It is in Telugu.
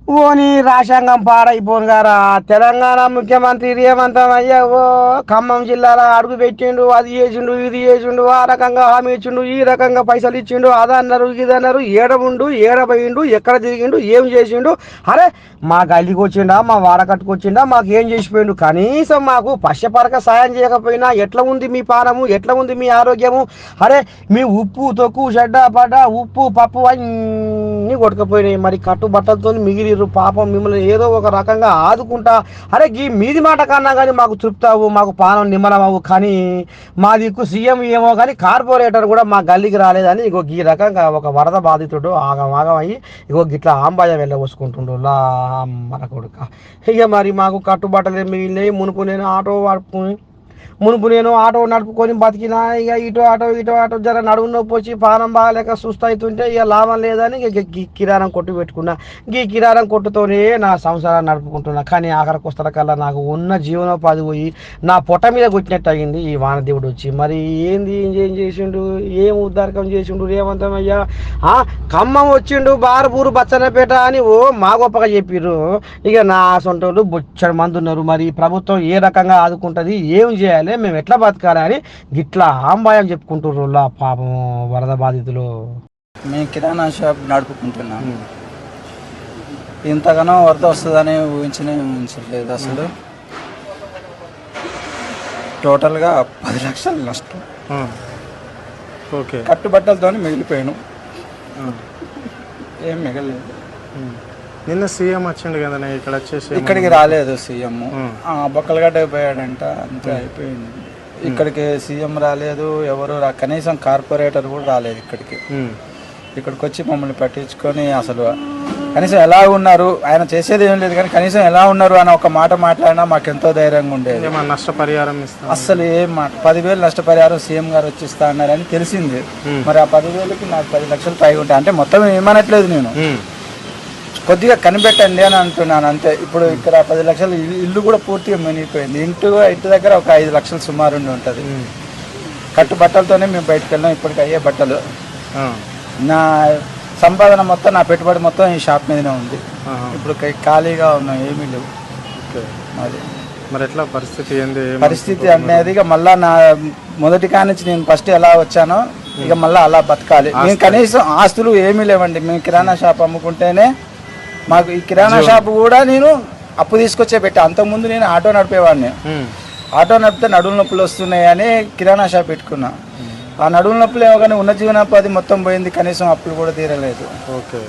ఓని రాశాంగం పాడైపోను గారా తెలంగాణ ముఖ్యమంత్రి రేవంతం అయ్యా ఓ ఖమ్మం జిల్లాలో అడుగు పెట్టిండు అది చేసిండు ఇది చేసిండు ఆ రకంగా హామీ ఇచ్చిండు ఈ రకంగా పైసలు ఇచ్చిండు అదన్నారు ఇదన్నారు ఏడవుండు ఏడబోయిండు ఎక్కడ తిరిగిండు ఏం చేసిండు అరే మా గల్లీకి వచ్చిండా మా వాడకట్టుకు వచ్చిండా మాకు ఏం చేసిపోయిండు కనీసం మాకు పశ్చపరక సాయం చేయకపోయినా ఎట్లా ఉంది మీ పానము ఎట్లా ఉంది మీ ఆరోగ్యము అరే మీ ఉప్పు తొక్కు చెడ్డ పడ్డ ఉప్పు పప్పు అన్నీ కొట్టుకుపోయినాయి మరి కట్టుబట్టలతో మిగిలిరు పాపం మిమ్మల్ని ఏదో ఒక రకంగా ఆదుకుంటా అరే ఈ మీది మాట కన్నా కానీ మాకు తృప్తావు మాకు పానం నిమ్మలమవు కానీ మా దిక్కు సీఎం ఏమో కానీ కార్పొరేటర్ కూడా మా గల్లీకి రాలేదని ఇగో ఈ రకంగా ఒక వరద బాధితుడు ఆగం అయ్యి ఇగో గిట్లా ఆంబాయ వెళ్ళబోసుకుంటుండు లా మన కొడుక ఇక మరి మాకు కట్టుబట్టలు మిగిలినాయి మునుపు నేను ఆటో నడుపుకొని బతికినా ఇక ఇటో ఆటో జర నడుము నొప్పి వచ్చి పానం బాగాలేక సుస్థ అవుతుంటే ఇక లాభం లేదని ఇక కిరాణం కొట్టు పెట్టుకున్నా ఈ కిరాణం కొట్టుతోనే నా సంసారాన్ని నడుపుకుంటున్నా కానీ ఆఖరికి వస్తలకల్లా నాకు ఉన్న జీవనోపాధి పోయి నా పొట్ట మీద కొట్టినట్టు అయింది ఈ వానదేవుడు వచ్చి మరి ఏం చేసిండు ఏం ఉద్దారకం చేసిండు రేవంతమయ్యా ఖమ్మం వచ్చిండు బారపూరు బచ్చన్నపేట అని ఓ మా గొప్పగా చెప్పిర్రు ఇక నా సొంటోళ్ళు బొచ్చడి మంది ఉన్నారు మరి ప్రభుత్వం ఏ రకంగా ఆదుకుంటుంది ఏం చేయాలి మేము ఎట్లా బతకాలి అని గిట్లా ఆంబాయం చెప్పుకుంటుర్రు పాపం వరద బాధితులు. మేము కిరాణా షాప్ నడుపుకుంటున్నాం. ఇంతగానో వరద వస్తుందని ఊహించలేదు అసలు. టోటల్గా 10 లక్షలు నష్టం. ఓకే, కట్టుబట్టలతో మిగిలిపోయాను, ఏం మిగలేదు. నిన్న సీఎం వచ్చిండు కదా ఇక్కడ వచ్చేసి. ఇక్కడికి రాలేదు సీఎం, బొక్కలగడ్డ అయిపోయాడంట, అంతే అయిపోయింది. ఇక్కడికి సీఎం రాలేదు, ఎవరు కనీసం కార్పొరేటర్ కూడా రాలేదు ఇక్కడికి వచ్చి మమ్మల్ని పట్టించుకొని అసలు కనీసం ఎలా ఉన్నారు, ఆయన చేసేది ఏం లేదు కానీ కనీసం ఎలా ఉన్నారు అని ఒక మాట మాట్లాడినా మాకు ఎంతో ధైర్యంగా ఉండేది. నష్టపరిహారం అసలు ఏం 10,000 నష్టపరిహారం సీఎం గారు వచ్చి ఇస్తా అన్నారని తెలిసింది. మరి ఆ 10,000కి నాకు 10 లక్షలు పైగా ఉంటాయి. అంటే మొత్తం ఏమనట్లేదు, నేను కొద్దిగా కనిపెట్టండి అని అంటున్నాను అంతే. ఇప్పుడు ఇక్కడ 10 లక్షలు ఇల్లు కూడా పూర్తిగా మునిగిపోయింది. ఇంటి దగ్గర ఒక 5 లక్షలు సుమారు ఉంటుంది. కట్టు బట్టలతోనే మేము బయటకు వెళ్ళాం. ఇప్పటికి అయ్యే బట్టలు, నా సంపాదన మొత్తం, నా పెట్టుబడి మొత్తం ఈ షాప్ మీదనే ఉంది. ఇప్పుడు ఖాళీగా ఉన్నాం, ఏమీ లేవు. మరి ఎట్లా పరిస్థితి అనేది ఇక మళ్ళా నా మొదటి కానించి నేను ఫస్ట్ ఎలా వచ్చానో ఇక మళ్ళీ అలా బతకాలి. నేను కనీసం ఆస్తులు ఏమీ లేవండి. మేము కిరాణా షాప్ అమ్ముకుంటేనే మాకు ఈ కిరాణా షాప్ కూడా నేను అప్పు తీసుకొచ్చే పెట్టా. అంతకుముందు నేను ఆటో నడిపేవాడిని. ఆటో నడిపితే నడుము నొప్పులు వస్తున్నాయని కిరాణా షాప్ పెట్టుకున్నా. ఆ నడుము నొప్పులు ఏమో కానీ ఉన్న జీవనోపాధి మొత్తం పోయింది, కనీసం అప్పులు కూడా తీరలేదు. ఓకే.